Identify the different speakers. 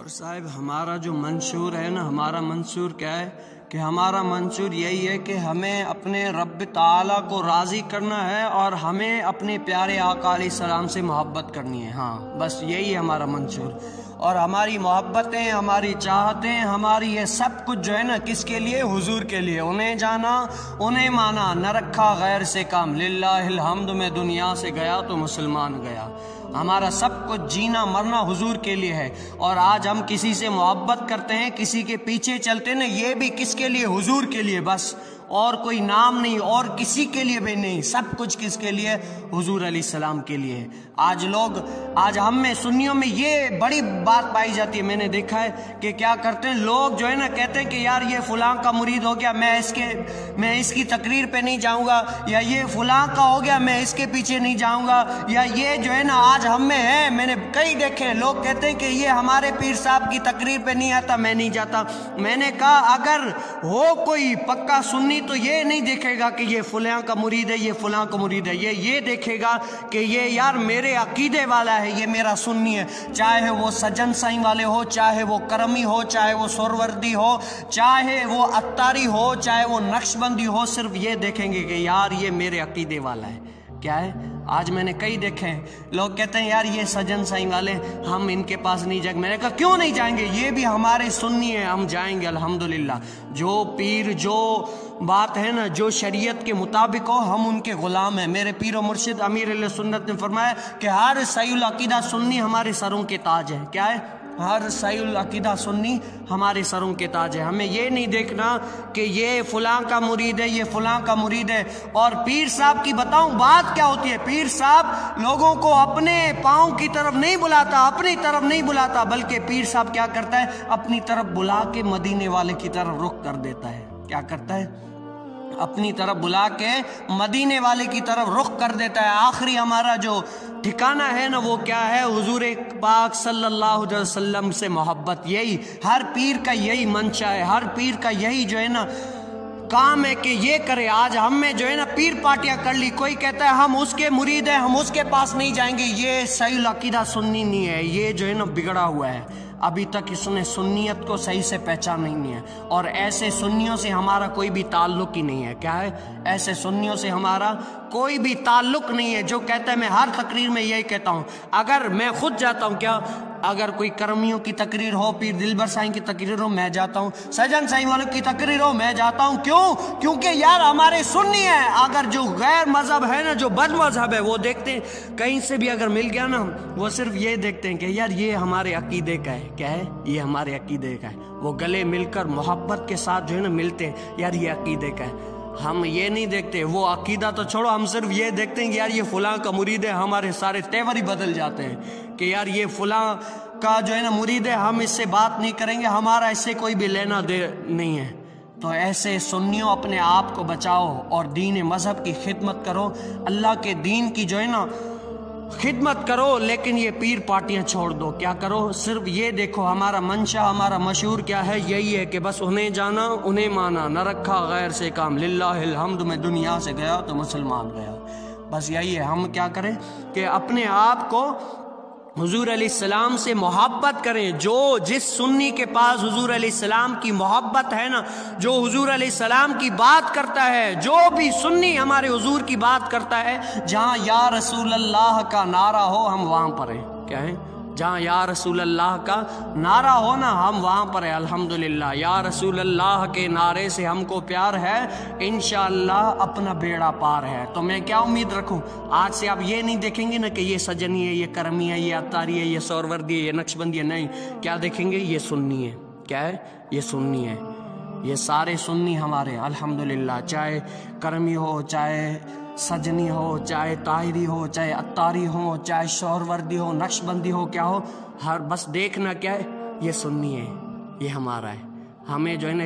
Speaker 1: اور صاحب ہمارا جو منشور ہے نا، ہمارا منشور کیا ہے کہ ہمارا منشور یہی ہے کہ ہمیں اپنے رب تعالیٰ کو راضی کرنا ہے اور ہمیں اپنے پیارے آقا علیہ السلام سے محبت کرنی ہے. ہاں بس یہی ہے ہمارا منشور. اور ہماری محبتیں، ہماری چاہتیں، ہماری یہ سب کچھ جو ہے نا کس کے لیے؟ حضور کے لیے. انہیں جانا، انہیں مانا، نہ رکھا غیر سے کام. للہ الحمد میں دنیا سے گیا تو مسلمان گیا. ہمارا سب کچھ جینا مرنا حضور کے لیے ہے. اور آج ہم کسی سے محبت کرتے ہیں، کسی کے پیچھے چلتے ہیں نا، یہ بھی کس کے لیے؟ حضور کے لیے بس. اور کوئی نام نہیں، اور کسی کے لیے بھی نہیں. سب کچھ کس کے لیے؟ حضور علیہ السلام کے لیے. آج ہم میں سنیوں میں یہ بڑی بات پائی جاتی ہے. میں نے دیکھا ہے کہ کیا کرتے ہیں لوگ جو ہے نا، کہتے ہیں کہ یار یہ فلاں کا مرید ہو گیا، میں اس کی تقریر پہ نہیں جاؤں گا، یا یہ فلاں کا ہو گیا میں اس کے پیچھے نہیں جاؤں گا، یا یہ جو ہے نا آج ہم میں ہے. میں نے کئی دیکھے ہیں لوگ کہتے ہیں کہ یہ ہمارے پیر صاحب کی تقریر پہ نہیں آتا، میں نہیں جاتا. میں نے کہا اگر ہو کوئی پکا سنی تو یہ نہیں دیکھے گا کہ یہ فلاں کا مرید ہے، یہ فلاں کا مرید ہے. یہ دیکھے گا کہ یہ یار میرے عقیدے والا ہے، یہ میرا سنی ہے. چاہے وہ سجن سائیں والے ہو، چاہے وہ کرمی ہو، چاہے وہ سوروردی ہو، چاہے وہ اتاری ہو، چاہے وہ نقش بندی ہو، صرف یہ دیکھیں گے کہ یار یہ میرے عقیدے والا ہے. کیا ہے؟ آج میں نے کئی دیکھے ہیں لوگ کہتے ہیں یار یہ سجن سائیں والے، ہم ان کے پاس نہیں جائیں گے. میں نے کہا کیوں نہیں جائیں گے؟ یہ بھی ہمارے سنی ہے، ہم جائیں گے الحمدللہ. جو پیر، جو بات ہے نا، جو شریعت کے مطابق ہو، ہم ان کے غلام ہیں. میرے پیر و مرشد امیر علیہ سنت نے فرمایا کہ ہر صحیح العقیدہ سنی ہمارے سروں کے تاج ہے. کیا ہے؟ ہر صحیح العقیدہ سنی ہمارے سروں کے تاج ہے. ہمیں یہ نہیں دیکھنا کہ یہ فلاں کا مرید ہے، یہ فلاں کا مرید ہے. اور پیر صاحب کی بتاؤں بات کیا ہوتی ہے؟ پیر صاحب لوگوں کو اپنے پاؤں کی طرف نہیں بلاتا، اپنی طرف نہیں بلاتا، بلکہ پیر صاحب کیا کرتا ہے؟ اپنی طرف بلا کے مدینے والے کی طرف رخ کر دیتا ہے. کیا کرتا ہے؟ اپنی طرف بلا کے مدینے والے کی طرف رخ کر دیتا ہے. آخری ہمارا جو ٹھکانہ ہے نا وہ کیا ہے؟ حضور پاک صلی اللہ علیہ وسلم سے محبت. یہی ہر پیر کا یہی منشا ہے، ہر پیر کا یہی جو ہے نا کام ہے کہ یہ کرے. آج ہم میں جو ہے نا پیر پارٹیاں کر لی. کوئی کہتا ہے ہم اس کے مرید ہیں، ہم اس کے پاس نہیں جائیں گے. یہ صحیح العقیدہ سنی نہیں ہے، یہ جو ہے نا بگڑا ہوا ہے. ابھی تک اس نے سنیت کو صحیح سے پہچانا نہیں ہے. اور ایسے سنیوں سے ہمارا کوئی بھی تعلق ہی نہیں ہے. کیا ہے؟ ایسے سنیوں سے ہمارا کوئی بھی تعلق نہیں ہے. جو کہتا ہے، میں ہر تقریر میں یہی کہتا ہوں، اگر میں خود جاتا ہوں، کیا اگر کوئی کرمیوں کی تقریر ہو، پیر دلبر سائیں کی تقریر ہو، میں جاتا ہوں. سجن سائیں والوں کی تقریر ہو، میں جاتا ہوں. کیوں؟ کیونکہ یار ہمارے سنی ہیں. اگر جو غیر مذہب ہے نا، جو بد مذہب ہے، وہ دیکھتے ہیں کہیں سے بھی اگر مل گیا نا، وہ صرف یہ دیکھتے ہیں کہ یار یہ ہمارے عقیدے کا ہے. کیا ہے؟ یہ ہمارے عقیدے کا ہے. وہ گلے مل کر محبت کے ساتھ جو ہے نا ملتے ہیں، یار یہ عقیدے کا ہے. ہم یہ نہیں دیکھتے، وہ عقیدہ تو چھوڑو، ہم صرف یہ دیکھتے ہیں کہ یار یہ فلاں کا مرید ہے. ہمارے سارے تیور ہی بدل جاتے ہیں کہ یار یہ فلاں کا جو ہے نا مرید ہے، ہم اس سے بات نہیں کریں گے، ہمارا اس سے کوئی بھی لینا دے نہیں ہے. تو ایسے سنیوں اپنے آپ کو بچاؤ اور دین مذہب کی خدمت کرو، اللہ کے دین کی جو ہے نا خدمت کرو. لیکن یہ پیر پارٹیاں چھوڑ دو. کیا کرو؟ صرف یہ دیکھو ہمارا منشا، ہمارا مشہور کیا ہے؟ یہی ہے کہ بس انہیں جانا، انہیں مانا، نہ رکھا غیر سے کام. للہ الحمد میں دنیا سے گیا تو مسلمان گیا. بس یہی ہے. ہم کیا کریں کہ اپنے آپ کو حضور علیہ السلام سے محبت کریں. جو جس سنی کے پاس حضور علیہ السلام کی محبت ہے نا، جو حضور علیہ السلام کی بات کرتا ہے، جو بھی سنی ہمارے حضور کی بات کرتا ہے، جہاں یا رسول اللہ کا نعرہ ہو ہم وہاں پر ہیں. کیا ہے؟ جہاں یا رسول اللہ کا نعرہ ہو نا ہم وہاں پر ہیں. الحمدللہ یا رسول اللہ کے نعرے سے ہم کو پیار ہے، انشاءاللہ اپنا بیڑا پار ہے. تو میں کیا امید رکھوں؟ آج سے آپ یہ نہیں دیکھیں گے نا کہ یہ سجنی ہے، یہ کرمی ہے، یہ اتاری ہے، یہ سوروردی ہے، یہ نقش بندی ہے. نہیں، کیا دیکھیں گے؟ یہ سنی ہے. کیا ہے؟ یہ سنی ہے. یہ سارے سنی ہمارے الحمدللہ، چاہے کرمی ہو، چاہے سجنی ہو، چاہے طاہری ہو، چاہے اتاری ہو، چاہے شوروردی ہو، نقش بندی ہو، کیا ہو، ہر بس دیکھنا کیا ہے؟ یہ سنی ہے، یہ ہمارا ہے. ہمیں جو ہے نا